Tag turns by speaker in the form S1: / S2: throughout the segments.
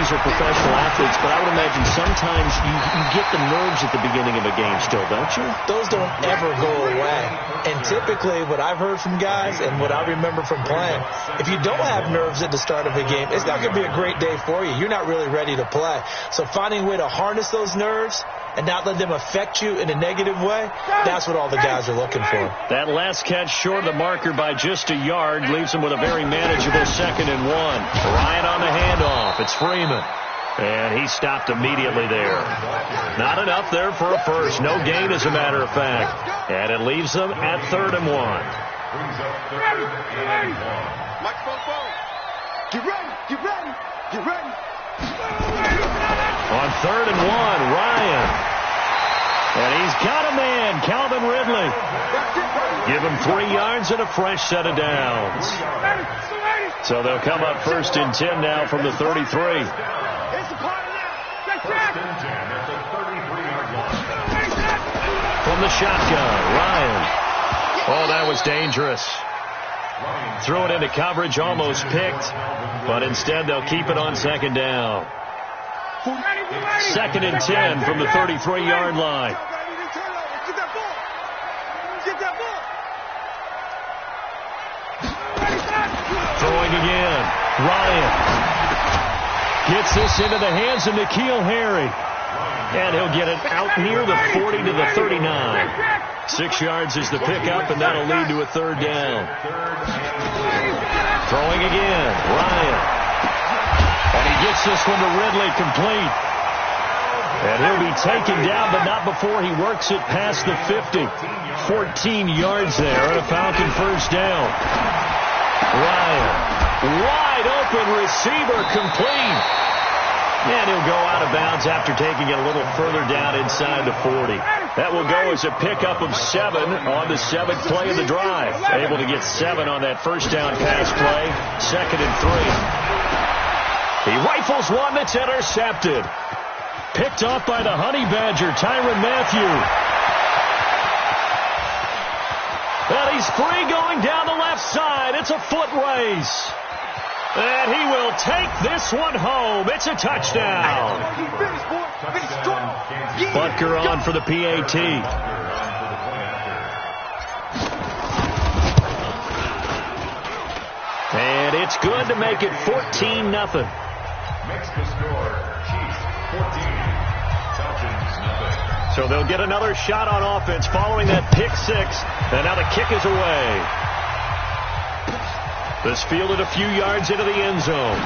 S1: these are professional athletes, but I would imagine sometimes you get the nerves at the beginning of a game still, don't you?
S2: Those don't ever go away. And typically what I've heard from guys and what I remember from playing, if you don't have nerves at the start of a game, it's not going to be a great day for you. You're not really ready to play. So finding a way to harness those nerves and not let them affect you in a negative way, that's what all the guys are looking for.
S1: That last catch short of the marker by just a yard leaves him with a very manageable 2nd and 1. Ryan on the handoff. It's Freeman. And he stopped immediately there. Not enough there for a first. No gain, as a matter of fact. And it leaves them at 3rd and 1.
S3: Get ready, get ready, get ready.
S1: On 3rd and 1, Ryan. And he's got a man, Calvin Ridley. Give him 3 yards and a fresh set of downs. So they'll come up 1st and 10 now from the 33. From the shotgun, Ryan. Oh, that was dangerous. Threw it into coverage, almost picked, but instead they'll keep it on 2nd down. 2nd and 10 from the 33-yard line. Throwing again. Ryan gets this into the hands of N'Keal Harry. And he'll get it out near the 40 to the 39. 6 yards is the pickup, and that'll lead to a 3rd down. Throwing again. Ryan. And he gets this one to Ridley complete. And he'll be taken down, but not before he works it past the 50. 14 yards there, and a Falcon 1st down. Ryan, wide open receiver, complete. And he'll go out of bounds after taking it a little further down inside the 40. That will go as a pickup of 7 on the 7th play of the drive. Able to get 7 on that 1st down pass play. 2nd and 3. He rifles one that's intercepted. Picked off by the Honey Badger, Tyrann Mathieu. And he's free going down the left side. It's a foot race. And he will take this one home. It's a touchdown. Butker on for the PAT. And it's good to make it 14-0.
S4: Makes the score Chiefs 14, Falcons 0.
S1: So they'll get another shot on offense following that pick 6. And now the kick is away. This fielded a few yards into the end zone.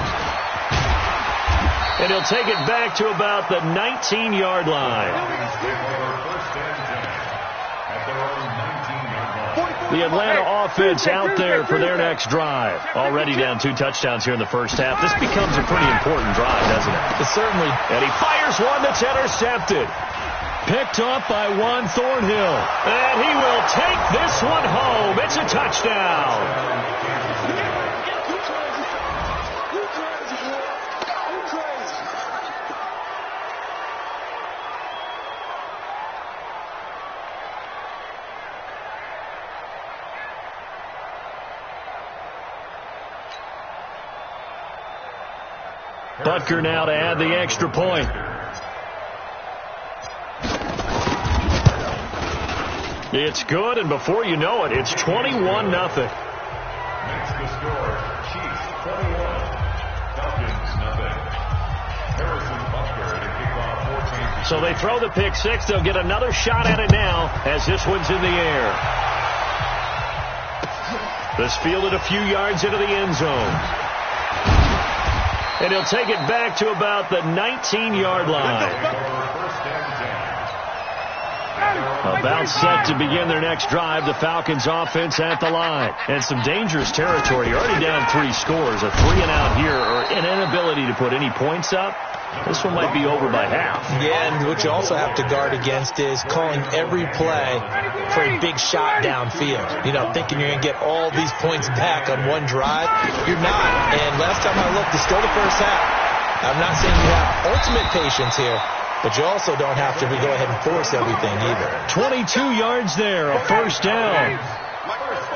S1: And he'll take it back to about the 19-yard line. The Atlanta offense out there for their next drive. Already down 2 touchdowns here in the 1st half. This becomes a pretty important drive, doesn't it?
S2: It certainly.
S1: And he fires one that's intercepted. Picked off by Juan Thornhill. And he will take this one home. It's a touchdown. Butker now to add the extra point. It's good, and before you know it, it's 21-0.
S4: Makes the score Chiefs 21, Falcons 0. Harrison Butker to kick off 14.
S1: So they throw the pick 6. They'll get another shot at it now as this one's in the air. This fielded a few yards into the end zone. And he'll take it back to about the 19-yard line. About set to begin their next drive. The Falcons offense at the line. And some dangerous territory. You're already down 3 scores. A 3-and-out here or an inability to put any points up. This one might be over by half.
S2: Yeah, and what you also have to guard against is calling every play for a big shot downfield. You know, thinking you're going to get all these points back on one drive. You're not. And last time I looked, it's still the 1st half. I'm not saying you have ultimate patience here, but you also don't have to go ahead and force everything either.
S1: 22 yards there, a 1st down.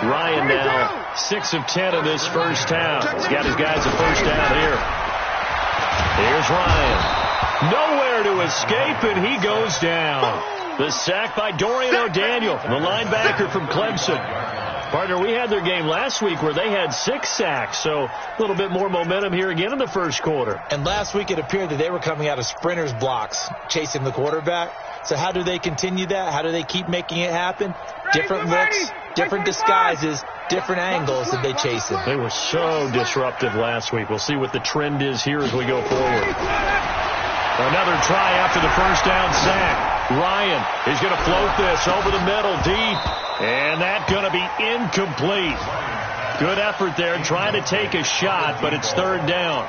S1: Ryan now 6 of 10 in this 1st half. He's got his guys a 1st down here. He Here's Ryan. Nowhere to escape, and he goes down. The sack by Dorian O'Daniel, the linebacker from Clemson. Partner, we had their game last week where they had 6 sacks, so a little bit more momentum here again in the first quarter.
S2: And last week it appeared that they were coming out of sprinters blocks, chasing the quarterback. So how do they continue that? How do they keep making it happen? Different looks, different disguises, different angles that they chase it.
S1: They were so disruptive last week. We'll see what the trend is here as we go forward. Another try after the first down sack. Ryan is going to float this over the middle deep. And that's going to be incomplete. Good effort there trying to take a shot, but it's third down.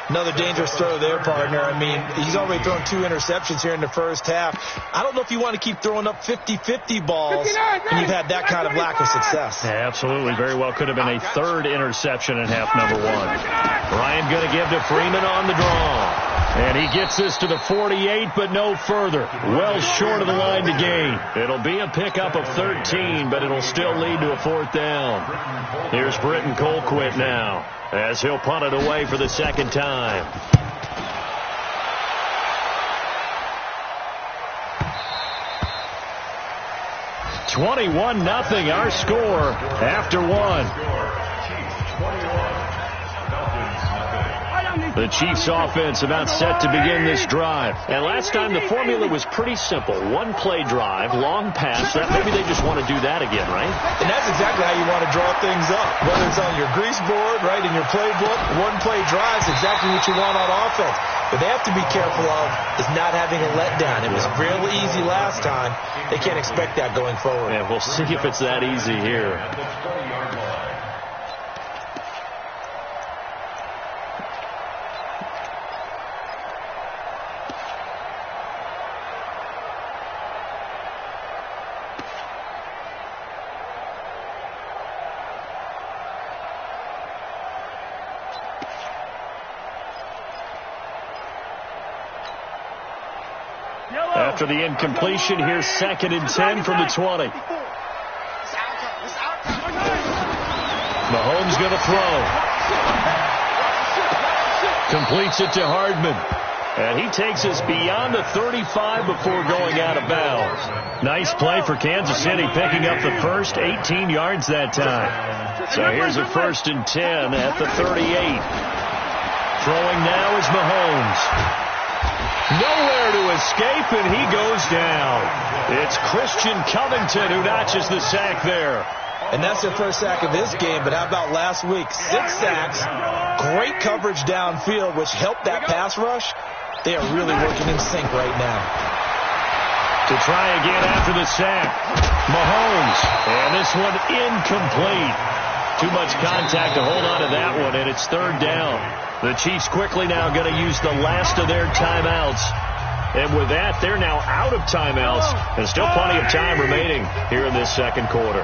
S2: Another dangerous throw there, partner. I mean, he's already thrown 2 interceptions here in the first half. I don't know if you want to keep throwing up 50-50 balls when you've had that kind of lack of success.
S1: Yeah, absolutely. Very well could have been a 3rd interception in half number 1. Ryan going to give to Freeman on the draw. And he gets this to the 48, but no further. Well short of the line to gain. It'll be a pickup of 13, but it'll still lead to a 4th down. Here's Britton Colquitt now, as he'll punt it away for the 2nd time. (21-0) our score after 1. The Chiefs offense about set to begin this drive. And last time the formula was pretty simple. 1-play drive, long pass. That maybe they just want to do that again, right?
S2: And that's exactly how you want to draw things up. Whether it's on your grease board, right, in your playbook, 1-play drive is exactly what you want on offense. What they have to be careful of is not having a letdown. It was real easy last time. They can't expect that going forward.
S1: Yeah, we'll see if it's that easy here. After the incompletion, here's 2nd and 10 from the 20. Mahomes going to throw. Completes it to Hardman. And he takes us beyond the 35 before going out of bounds. Nice play for Kansas City, picking up the first 18 yards that time. So here's a 1st and 10 at the 38. Throwing now is Mahomes. Nowhere to escape, and he goes down. It's Christian Covington who notches the sack there.
S2: And that's their first sack of this game, but how about last week? 6 sacks, great coverage downfield, which helped that pass rush. They are really working in sync right now.
S1: To try again after the sack, Mahomes. And this one incomplete. Too much contact to hold on to that one, and it's 3rd down. The Chiefs quickly now going to use the last of their timeouts. And with that, they're now out of timeouts. And still plenty of time remaining here in this 2nd quarter.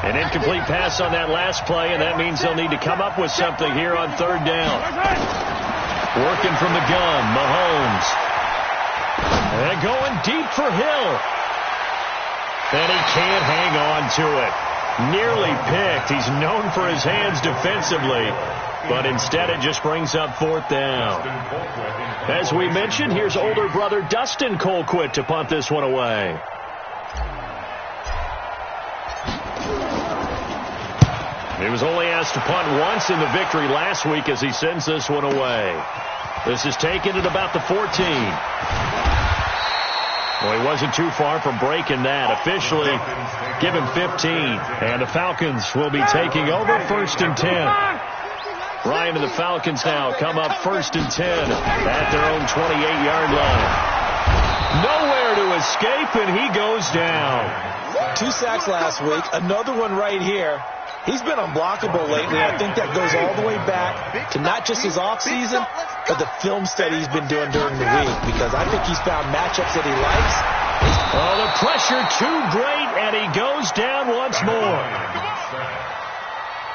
S1: An incomplete pass on that last play, and that means they'll need to come up with something here on 3rd down. Working from the gun, Mahomes. And going deep for Hill. And he can't hang on to it. Nearly picked. He's known for his hands defensively. But instead it just brings up 4th down. As we mentioned, here's older brother Dustin Colquitt to punt this one away. He was only asked to punt once in the victory last week as he sends this one away. This is taken at about the 14. Well, he wasn't too far from breaking that. Officially, give him 15. And the Falcons will be taking over 1st and 10. Ryan and the Falcons now come up 1st and 10 at their own 28-yard line. Nowhere to escape, and he goes down.
S2: 2 sacks last week, another one right here. He's been unblockable lately. I think that goes all the way back to not just his offseason, but the film study he's been doing during the week, because I think he's found matchups that he likes.
S1: Oh, the pressure too great, and he goes down once more.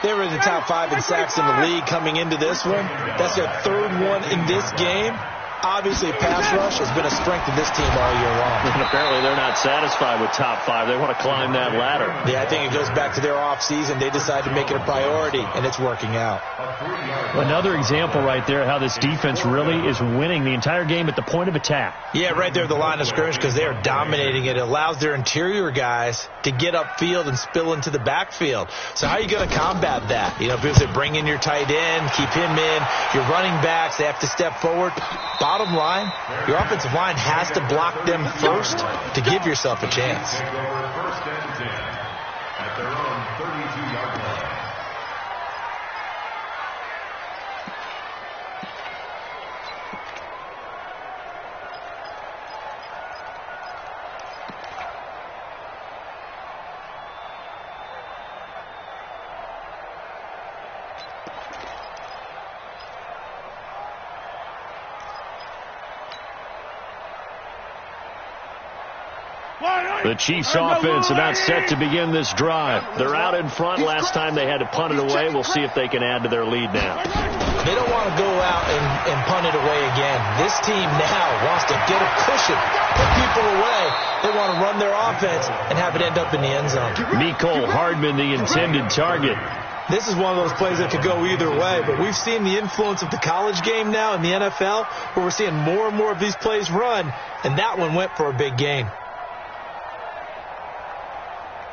S2: They were in the top 5 in sacks in the league coming into this one. That's their 3rd one in this game. Obviously, pass rush has been a strength of this team all year long.
S1: And apparently they're not satisfied with top 5. They want to climb that ladder.
S2: Yeah, I think it goes back to their offseason. They decided to make it a priority, and it's working out.
S1: Another example right there how this defense really is winning the entire game at the point of attack.
S2: Yeah, right there at the line of scrimmage because they are dominating it. It allows their interior guys to get upfield and spill into the backfield. So how are you going to combat that? You know, people say bring in your tight end, keep him in. Your running backs, they have to step forward. Bottom line, your offensive line has to block them first to give yourself a chance.
S4: Take over first and 10 at their own 32-yard line.
S1: The Chiefs offense about set to begin this drive. They're out in front. Last time they had to punt it away. We'll see if they can add to their lead now.
S2: They don't want to go out and punt it away again. This team now wants to get a cushion, put people away. They want to run their offense and have it end up in the end zone.
S1: Mecole Hardman, the intended target.
S2: This is one of those plays that could go either way, but we've seen the influence of the college game now in the NFL, where we're seeing more and more of these plays run, and that one went for a big gain.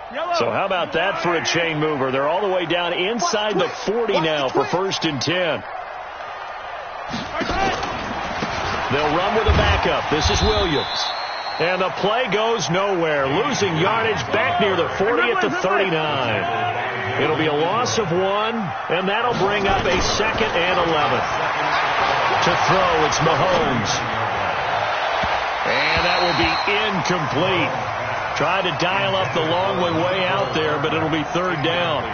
S1: So how about that for a chain mover? They're all the way down inside the 40 now for first and 10. They'll run with a backup. This is Williams. And the play goes nowhere. Losing yardage back near the 40 at the 39. It'll be a loss of 1, and that'll bring up a second and 11. To throw, it's Mahomes. And that will be incomplete. Tried to dial up the long way out there, but it'll be third down.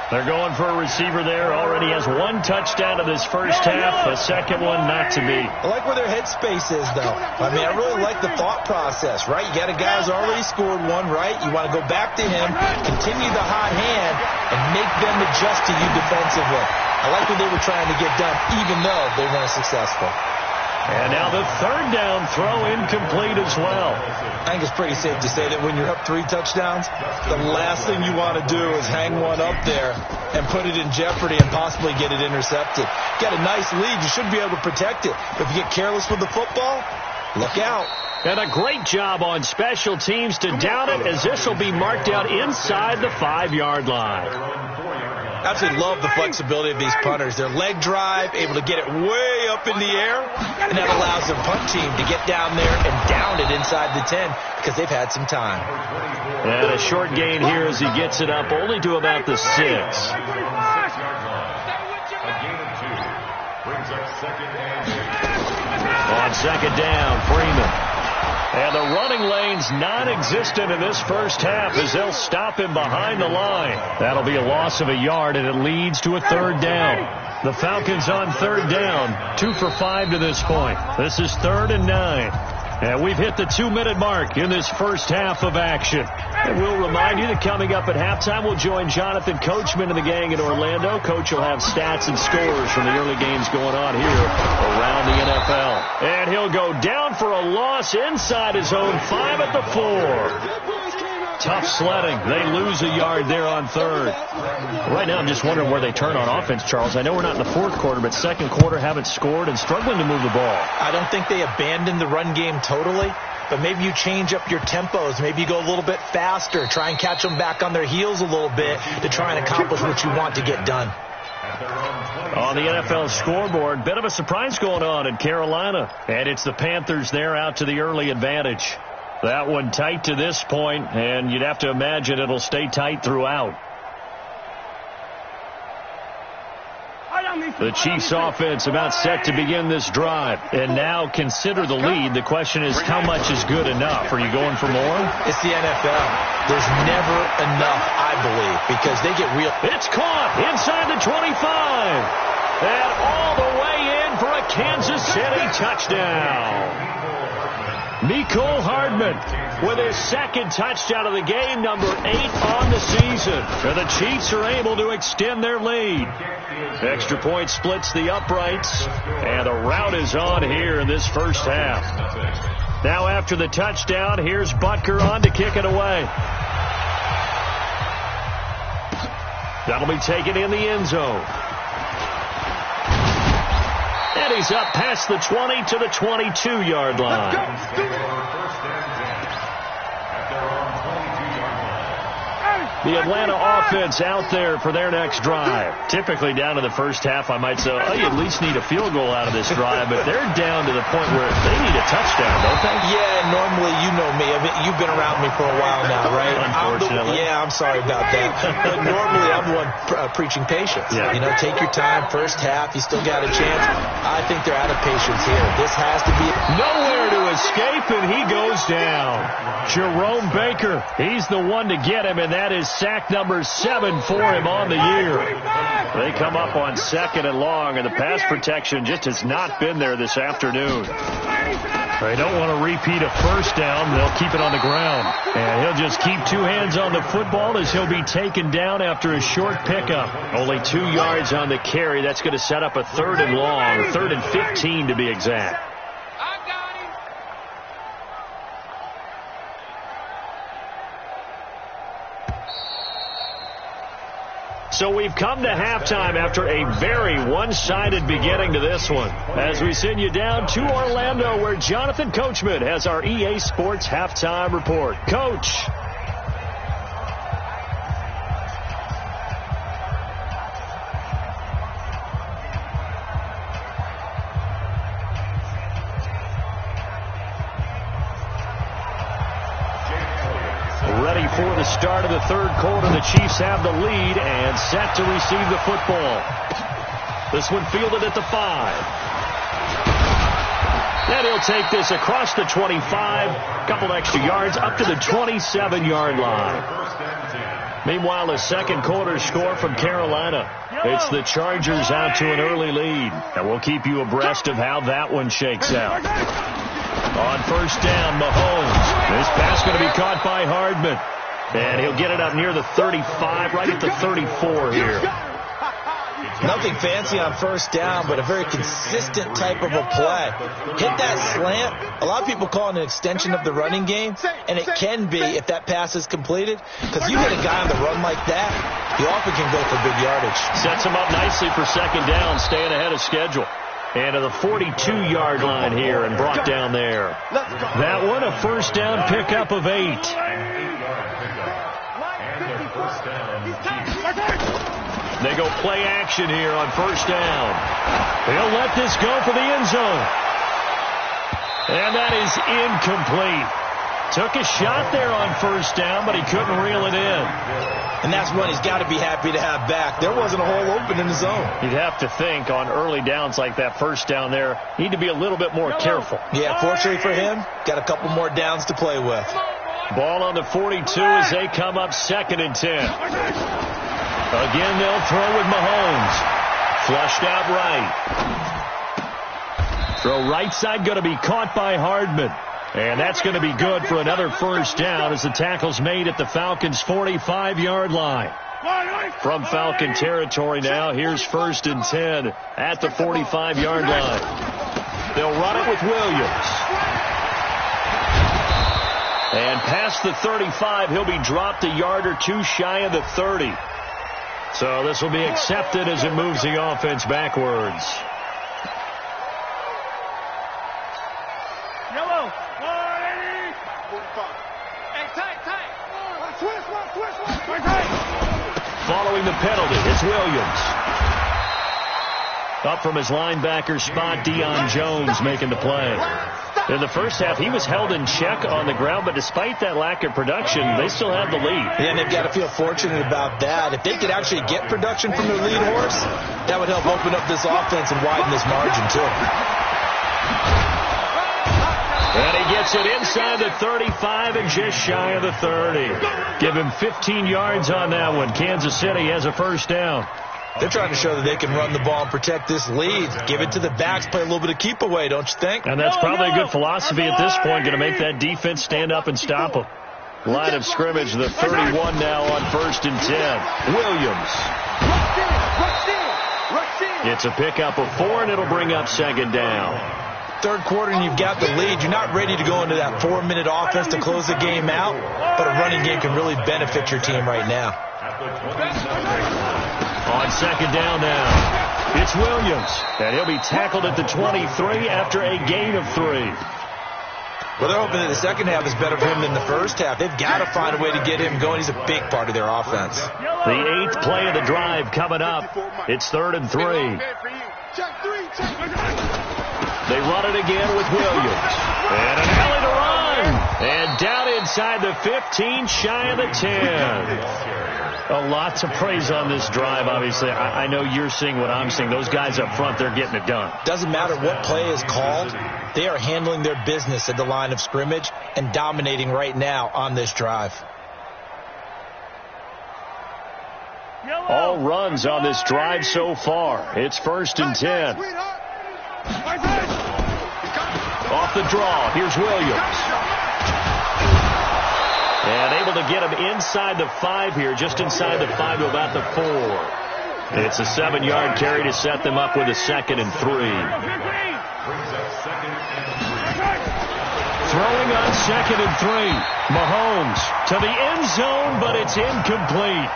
S1: They're going for a receiver there. Already has 1 touchdown in this first half. A second one not to be.
S2: I like where their headspace is, though. I mean, I really like the thought process, right? You got a guy who's already scored 1, right? You want to go back to him, continue the hot hand, and make them adjust to you defensively. I like what they were trying to get done, even though they weren't successful.
S1: And now the third down throw incomplete as well.
S2: I think it's pretty safe to say that when you're up 3 touchdowns, the last thing you want to do is hang one up there and put it in jeopardy and possibly get it intercepted. You got a nice lead. You should be able to protect it. If you get careless with the football, look out.
S1: And a great job on special teams to down it, as this will be marked out inside the 5-yard line.
S2: I absolutely love the flexibility of these punters. Their leg drive, able to get it way up in the air, and that allows their punt team to get down there and down it inside the 10 because they've had some time.
S1: And a short gain here as he gets it up only to about the 6.
S4: A gain of 2 brings up second and 8.
S1: On second down, Freeman. And the running lane's non-existent in this first half as they'll stop him behind the line. That'll be a loss of a yard, and it leads to a third down. The Falcons on third down, 2 for 5 to this point. This is 3rd and 9. And we've hit the 2-minute mark in this first half of action. And we'll remind you that coming up at halftime, we'll join Jonathan Coachman and the gang in Orlando. Coach will have stats and scores from the early games going on here around the NFL. And he'll go down for a loss inside his own 5 at the 4. Tough sledding. They lose a yard there on third. Right now, I'm just wondering where they turn on offense, Charles. I know we're not in the fourth quarter, but second quarter haven't scored and struggling to move the ball.
S2: I don't think they abandoned the run game totally, but maybe you change up your tempos. Maybe you go a little bit faster, try and catch them back on their heels a little bit to try and accomplish what you want to get done.
S1: On the NFL scoreboard, bit of a surprise going on in Carolina. And it's the Panthers there out to the early advantage. That one tight to this point, and you'd have to imagine it'll stay tight throughout. The Chiefs offense about set to begin this drive. And now consider the lead. The question is, how much is good enough? Are you going for more?
S2: It's the NFL. There's never enough, I believe, because they get real.
S1: It's caught inside the 25. And all the way in for a Kansas City touchdown. Mecole Hardman with his second touchdown of the game, number 8 on the season. And the Chiefs are able to extend their lead. Extra point splits the uprights, and the rout is on here in this first half. Now after the touchdown, here's Butker on to kick it away. That'll be taken in the end zone. And he's up past the 20 to the 22-yard line. The Atlanta offense out there for their next drive. Typically down to the first half, I might say, oh, you at least need a field goal out of this drive, but they're down to the point where they need a touchdown, don't they?
S2: Yeah, normally, you know me. I mean, you've been around me for a while now, right?
S1: Unfortunately.
S2: I'm sorry about that. But normally, I'm the one preaching patience.
S1: Yeah.
S2: You know, take your time. First half, you still got a chance. I think they're out of patience here. This has to be...
S1: Nowhere to escape, and he goes down. Jerome Baker, he's the one to get him, and that is sack number 7 for him on the year. They come up on 2nd and long, and the pass protection just has not been there this afternoon. They don't want to repeat a first down. They'll keep it on the ground. And he'll just keep 2 hands on the football as he'll be taken down after a short pickup. Only 2 yards on the carry. That's going to set up a 3rd and long, 3rd and 15 to be exact. So we've come to halftime after a very one-sided beginning to this one. As we send you down to Orlando, where Jonathan Coachman has our EA Sports halftime report. Coach. Ready for the start of the 3rd quarter. The Chiefs have the lead and set to receive the football. This one fielded at the 5. And he'll take this across the 25. Couple extra yards up to the 27-yard line. Meanwhile, a 2nd quarter score from Carolina. It's the Chargers out to an early lead. And we'll keep you abreast of how that one shakes out. On first down, Mahomes. This pass going to be caught by Hardman. And he'll get it up near the 35, right at the 34 here.
S2: Nothing fancy on first down, but a very consistent type of a play. Hit that slant. A lot of people call it an extension of the running game, and it can be if that pass is completed, because you hit a guy on the run like that, you often can go for big yardage.
S1: Sets him up nicely for 2nd down, staying ahead of schedule. And to the 42-yard line here and brought down there. That one, a first down pickup of 8. They go play action here on first down. He'll let this go for the end zone. And that is incomplete. Took a shot there on first down, but he couldn't reel it in.
S2: And that's one he's got to be happy to have back. There wasn't a hole open in the zone.
S1: You'd have to think on early downs like that first down there, need to be a little bit more careful.
S2: Yeah, fortunately for him, got a couple more downs to play with.
S1: Ball on the 42 as they come up 2nd and 10. Again, they'll throw with Mahomes. Flushed out right. Throw right side going to be caught by Hardman. And that's going to be good for another first down as the tackle's made at the Falcons' 45-yard line. From Falcon territory now, here's 1st and 10 at the 45-yard line. They'll run it with Williams. And past the 35, he'll be dropped a yard or 2 shy of the 30. So this will be accepted as it moves the offense backwards. Following the penalty, it's Williams. Up from his linebacker spot, Deion Jones making the play. In the first half, he was held in check on the ground, but despite that lack of production, they still have the lead.
S2: Yeah, and they've got to feel fortunate about that. If they could actually get production from their lead horse, that would help open up this offense and widen this margin, too.
S1: And he gets it inside the 35 and just shy of the 30. Give him 15 yards on that one. Kansas City has a first down.
S2: They're trying to show that they can run the ball and protect this lead. Give it to the backs, play a little bit of keep away, don't you think?
S1: And that's probably a good philosophy at this point, going to make that defense stand up and stop them. Line of scrimmage, the 31 now on 1st and 10. Williams. It's a pickup of 4, and it'll bring up 2nd down.
S2: Third quarter and you've got the lead. You're not ready to go into that 4-minute offense to close the game out, but a running game can really benefit your team right now.
S1: On 2nd down now, it's Williams, and he'll be tackled at the 23 after a gain of 3.
S2: Well, they're hoping that the second half is better for him than the first half. They've got to find a way to get him going. He's a big part of their offense.
S1: The 8th play of the drive coming up. It's 3rd and 3. They run it again with Williams. And an alley to run. And down inside the 15, shy of the 10. A lot to praise on this drive, obviously. I know you're seeing what I'm seeing. Those guys up front, they're getting it done.
S2: Doesn't matter what play is called. They are handling their business at the line of scrimmage and dominating right now on this drive.
S1: All runs on this drive so far. It's 1st and 10. Off the draw, here's Williams. And able to get him inside the 5 here, just inside the 5 to about the 4. It's a 7-yard carry to set them up with a 2nd and 3. Throwing on 2nd and 3. Mahomes to the end zone, but it's incomplete.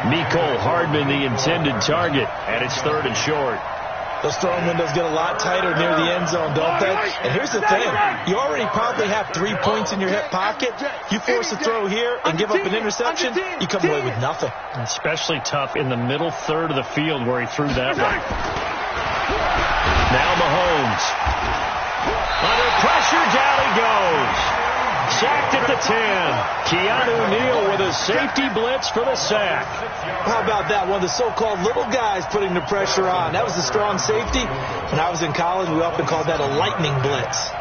S1: Mecole Hardman, the intended target, and it's 3rd and short.
S2: Those throwing windows get a lot tighter near the end zone, don't they? And here's the thing. You already probably have 3 points in your hip pocket. You force a throw here and give up an interception, you come away with nothing.
S1: Especially tough in the middle third of the field where he threw that one. Now Mahomes. Under pressure, down he goes. Sacked at the 10. Keanu Neal with a safety blitz for the sack.
S2: How about that? One of the so-called little guys putting the pressure on. That was a strong safety. When I was in college, we often called that a lightning blitz.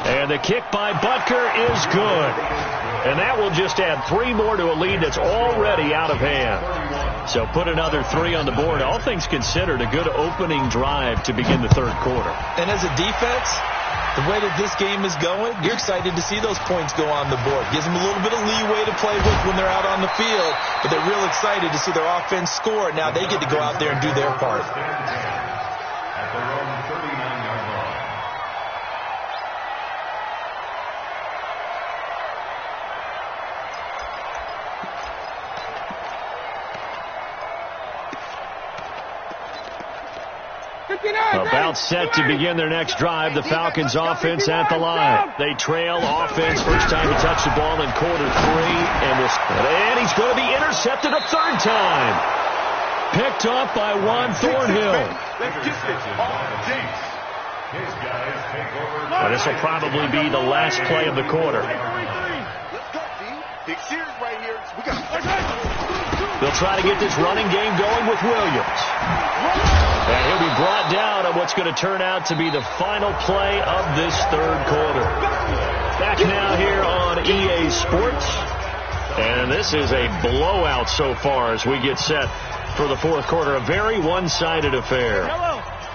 S1: And the kick by Butker is good. And that will just add 3 more to a lead that's already out of hand. So put another 3 on the board. All things considered, a good opening drive to begin the 3rd quarter.
S2: And as a defense, the way that this game is going, you're excited to see those points go on the board. Gives them a little bit of leeway to play with when they're out on the field. But they're real excited to see their offense score. Now they get to go out there and do their part.
S4: At their own 39-yard line.
S1: About set to begin their next drive. The Falcons offense at the line. They trail offense. First time to touch the ball in quarter 3. And he's going to be intercepted a 3rd time. Picked off by Juan Thornhill. Well, this will probably be the last play of the quarter. They'll try to get this running game going with Williams. And he'll be brought down on what's going to turn out to be the final play of this 3rd quarter. Back now here on EA Sports. And this is a blowout so far as we get set for the 4th quarter. A very one-sided affair.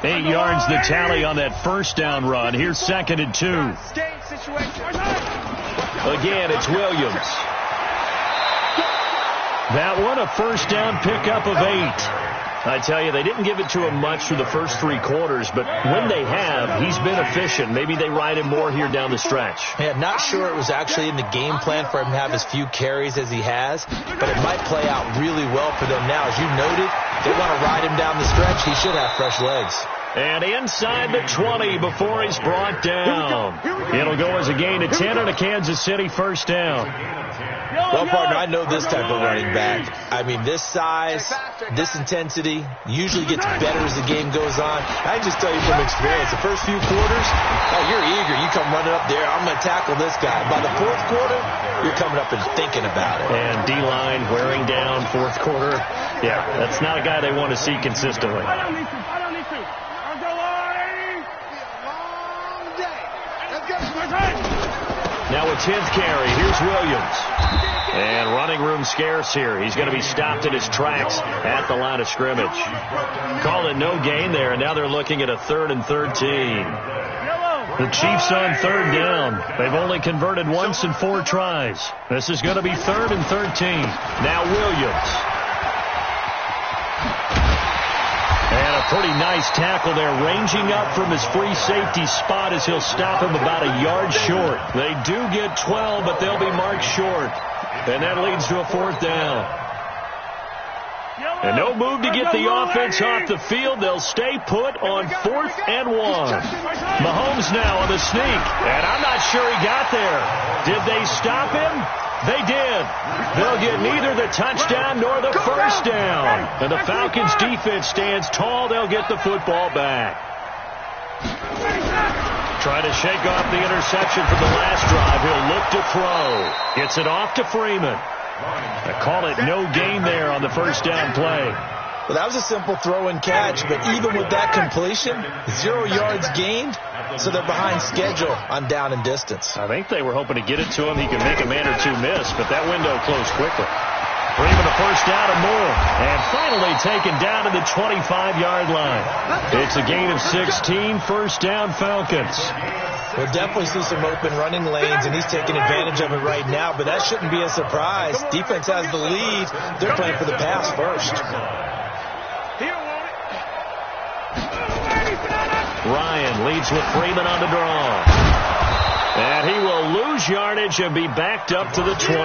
S1: 8 yards the tally on that 1st down run. Here's 2nd and 2. Again, it's Williams. That one, a 1st down pickup of 8. I tell you, they didn't give it to him much through the first 3 quarters, but when they have, he's been efficient. Maybe they ride him more here down the stretch.
S2: Yeah, not sure it was actually in the game plan for him to have as few carries as he has, but it might play out really well for them now. As you noted, they want to ride him down the stretch. He should have fresh legs.
S1: And inside the 20 before he's brought down. It'll go as a gain of 10 on a Kansas City 1st down.
S2: Well, partner, I know this type of running back. I mean, this size, this intensity usually gets better as the game goes on. I can just tell you from experience, the first few quarters, you're eager. You come running up there, I'm going to tackle this guy. By the 4th quarter, you're coming up and thinking about it.
S1: And D-line wearing down 4th quarter. Yeah, that's not a guy they want to see consistently. Now a 10th carry. Here's Williams. And running room scarce here. He's going to be stopped in his tracks at the line of scrimmage. Called it no gain there, and now they're looking at a 3rd and 13. The Chiefs on 3rd down. They've only converted once in 4 tries. This is going to be 3rd and 13. Now Williams. And a pretty nice tackle there, ranging up from his free safety spot as he'll stop him about a yard short. They do get 12, but they'll be marked short. And that leads to a 4th down. And no move to get the offense off the field. They'll stay put on 4th and 1. Mahomes now on the sneak. And I'm not sure he got there. Did they stop him? They did. They'll get neither the touchdown nor the first down. And the Falcons defense stands tall. They'll get the football back. Trying to shake off the interception from the last drive. He'll look to throw. Gets it off to Freeman. I call it no gain there on the first down play.
S2: Well, that was a simple throw and catch, but even with that completion, 0 yards gained, so they're behind schedule on down and distance.
S1: I think they were hoping to get it to him. He could make a man or two miss, but that window closed quickly. Freeman a first down and more, and finally taken down to the 25-yard line. It's a gain of 16, first down Falcons.
S2: We'll definitely see some open running lanes, and he's taking advantage of it right now, but that shouldn't be a surprise. Defense has the lead. They're playing for the pass first.
S1: Ryan leads with Freeman on the draw. And he will lose yardage and be backed up to the 24.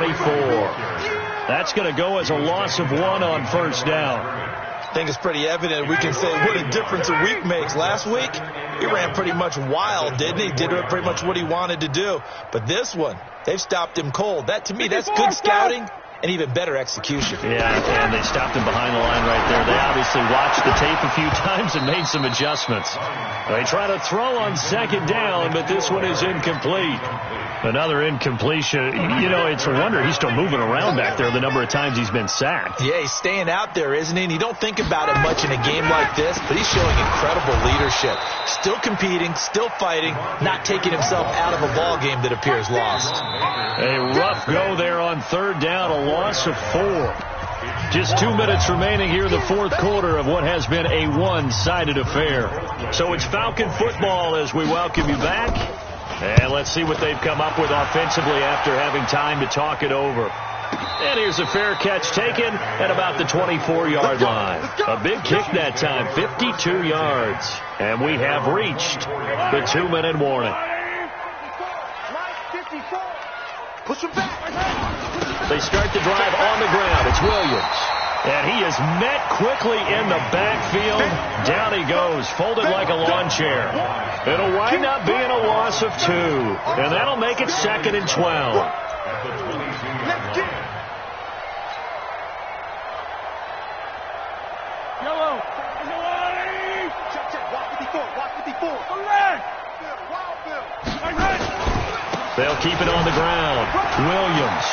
S1: That's going to go as a loss of 1 on first down.
S2: I think it's pretty evident. We can say what a difference a week makes. Last week, he ran pretty much wild, didn't he? Did pretty much what he wanted to do. But this one, they've stopped him cold. That, to me, that's good scouting and even better execution.
S1: Yeah, and they stopped him behind the line right there. They obviously watched the tape a few times and made some adjustments. They try to throw on second down, but this one is incomplete. Another incompletion. You know, it's a wonder he's still moving around back there the number of times he's been sacked.
S2: Yeah, he's staying out there, isn't he? And you don't think about it much in a game like this, but he's showing incredible leadership. Still competing, still fighting, not taking himself out of a ball game that appears lost.
S1: A rough go there on third down, a loss of 4. Just 2 minutes remaining here in the fourth quarter of what has been a one-sided affair. So it's Falcon football as we welcome you back. And let's see what they've come up with offensively after having time to talk it over. And here's a fair catch taken at about the 24-yard line. A big kick that time, 52 yards. And we have reached the 2-minute warning.
S3: Push him back.
S1: They start the drive on the ground. It's Williams. And he is met quickly in the backfield. Down he goes, folded like a lawn chair. It'll wind up being a loss of 2. And that'll make it 2nd and 12.
S3: Yellow. Check. Watch 54.
S1: They'll keep it on the ground. Williams.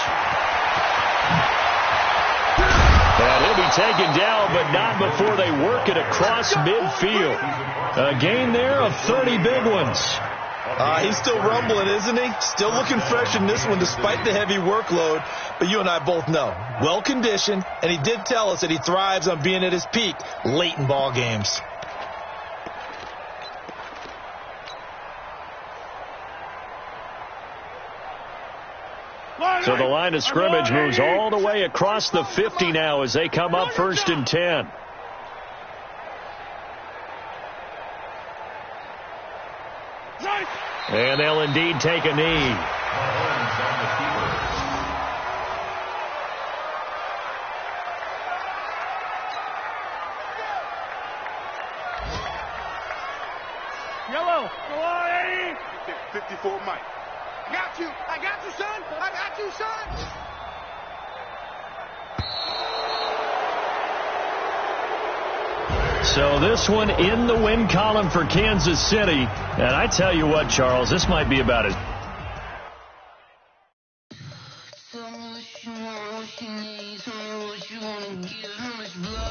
S1: And he'll be taken down, but not before they work it across midfield. A gain there of 30 big ones.
S2: He's still rumbling, isn't he? Still looking fresh in this one despite the heavy workload. But you and I both know, well-conditioned, and he did tell us that he thrives on being at his peak late in ball games.
S1: So the line of scrimmage moves all the way across the 50 now as they come up 1st and 10. And they'll indeed take a knee.
S3: Yellow. Go on, Eddie. 54 Mike. I got you, son. I got you, son.
S1: So this one in the win column for Kansas City. And I tell you what, Charles, this might be about as...
S5: Tell me what you want, what you need. Tell me what you want to give. How much blood?